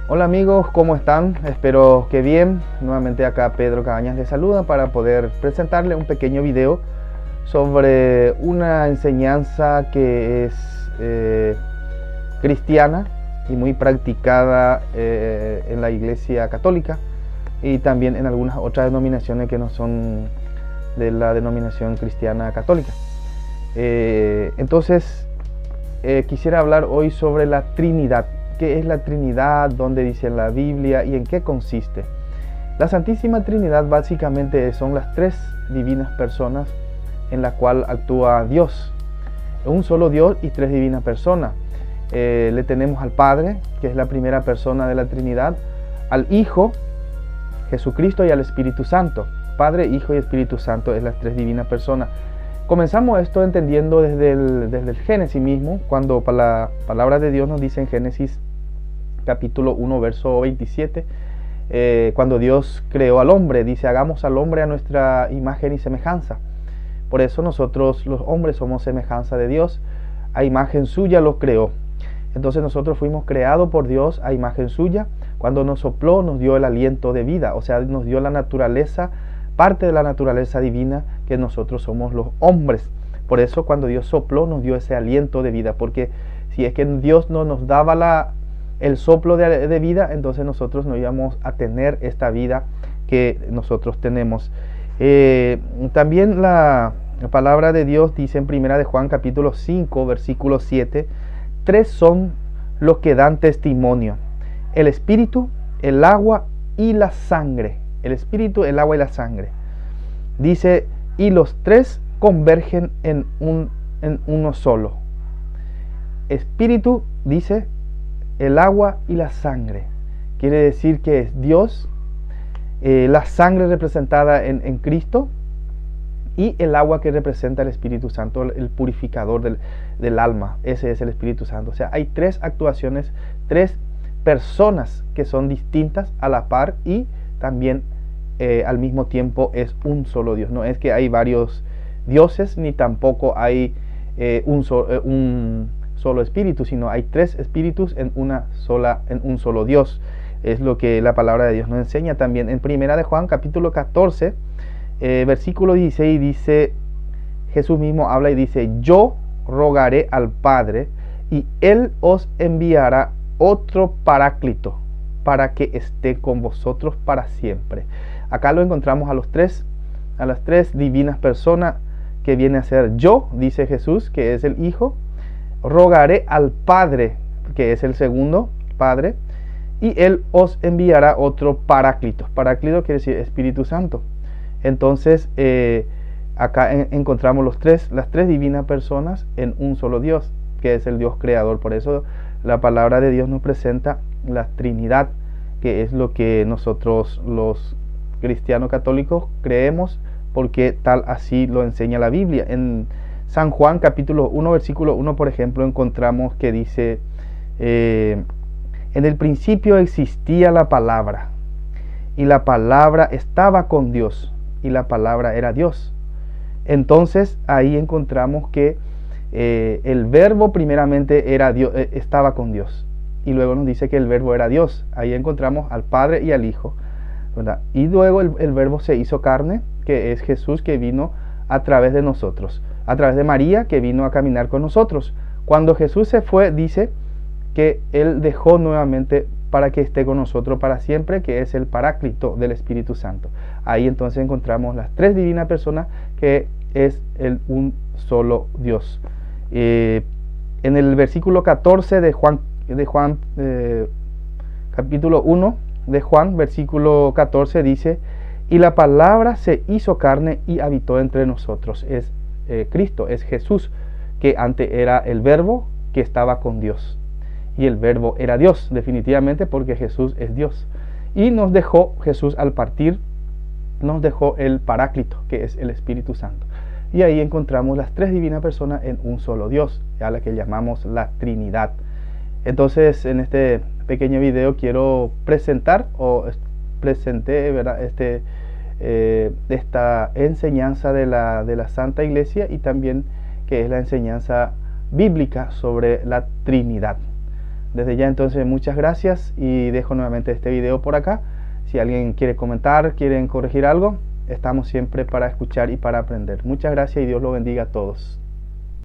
Hola amigos, ¿cómo están? Espero que bien. Nuevamente acá Pedro Cabañas les saluda para poder presentarle un pequeño video sobre una enseñanza que es cristiana y muy practicada en la Iglesia Católica y también en algunas otras denominaciones que no son de la denominación cristiana católica. Entonces quisiera hablar hoy sobre la Trinidad. ¿Qué es la Trinidad? ¿Dónde dice la Biblia? ¿Y en qué consiste? La Santísima Trinidad básicamente son las tres divinas personas en la cual actúa Dios. Un solo Dios y tres divinas personas. Le tenemos al Padre, que es la primera persona de la Trinidad, al Hijo, Jesucristo, y al Espíritu Santo. Padre, Hijo y Espíritu Santo es las tres divinas personas. Comenzamos esto entendiendo desde el Génesis mismo, cuando la palabra de Dios nos dice en Génesis capítulo 1, verso 27, cuando Dios creó al hombre, dice: hagamos al hombre a nuestra imagen y semejanza. Por eso nosotros los hombres somos semejanza de Dios, a imagen suya los creó. Entonces nosotros fuimos creados por Dios a imagen suya. Cuando nos sopló nos dio el aliento de vida, o sea, nos dio la naturaleza, parte de la naturaleza divina, que nosotros somos los hombres. Por eso cuando Dios sopló nos dio ese aliento de vida, porque si es que Dios no nos daba el soplo de vida, entonces nosotros no íbamos a tener esta vida que nosotros tenemos. También la palabra de Dios dice en 1 de Juan capítulo 5 versículo 7: tres son los que dan testimonio: el espíritu, el agua y la sangre. El espíritu, el agua y la sangre. Dice: y los tres convergen en uno solo. Espíritu, dice, el agua y la sangre. Quiere decir que es Dios, la sangre representada en Cristo, y el agua que representa el Espíritu Santo, el purificador del alma. Ese es el Espíritu Santo. O sea, hay tres actuaciones, tres personas que son distintas a la par, y también al mismo tiempo es un solo Dios. No es que hay varios dioses, ni tampoco hay un solo espíritu, sino hay tres espíritus en un solo Dios. Es lo que la palabra de Dios nos enseña. También en 1 de Juan capítulo 14 versículo 16 dice, Jesús mismo habla y dice: yo rogaré al Padre y Él os enviará otro Paráclito para que esté con vosotros para siempre. Acá lo encontramos a las tres divinas personas, que viene a ser yo, dice Jesús, que es el Hijo. Rogaré al Padre, que es el segundo Padre, y Él os enviará otro Paráclito. Paráclito quiere decir Espíritu Santo. Entonces acá encontramos las tres divinas personas en un solo Dios, que es el Dios creador. Por eso la palabra de Dios nos presenta la Trinidad, que es lo que nosotros los cristianos católicos creemos, porque tal así lo enseña la Biblia. En San Juan capítulo 1 versículo 1, por ejemplo, encontramos que dice: en el principio existía la palabra, y la palabra estaba con Dios, y la palabra era Dios. Entonces ahí encontramos que el verbo primeramente era Dios, estaba con Dios, y luego nos dice que el verbo era Dios. Ahí encontramos al Padre y al Hijo, ¿verdad? Y luego el verbo se hizo carne, que es Jesús, que vino a través de nosotros, a través de María, que vino a caminar con nosotros. Cuando Jesús se fue, dice que Él dejó nuevamente para que esté con nosotros para siempre, que es el Paráclito del Espíritu Santo. Ahí entonces encontramos las tres divinas personas, que es un solo Dios. En el versículo 14 de Juan capítulo 1 de Juan, versículo 14 dice: y la palabra se hizo carne y habitó entre nosotros. Es Cristo, es Jesús, que antes era el verbo que estaba con Dios, y el verbo era Dios, definitivamente, porque Jesús es Dios. Y nos dejó Jesús, al partir, nos dejó el Paráclito, que es el Espíritu Santo. Y ahí encontramos las tres divinas personas en un solo Dios, a la que llamamos la Trinidad. Entonces, en este pequeño video quiero presenté, ¿verdad?, esta enseñanza de la Santa Iglesia, y también que es la enseñanza bíblica sobre la Trinidad. Desde ya entonces muchas gracias y dejo nuevamente este video por acá. Si alguien quiere comentar, quieren corregir algo, estamos siempre para escuchar y para aprender. Muchas gracias y Dios lo bendiga a todos.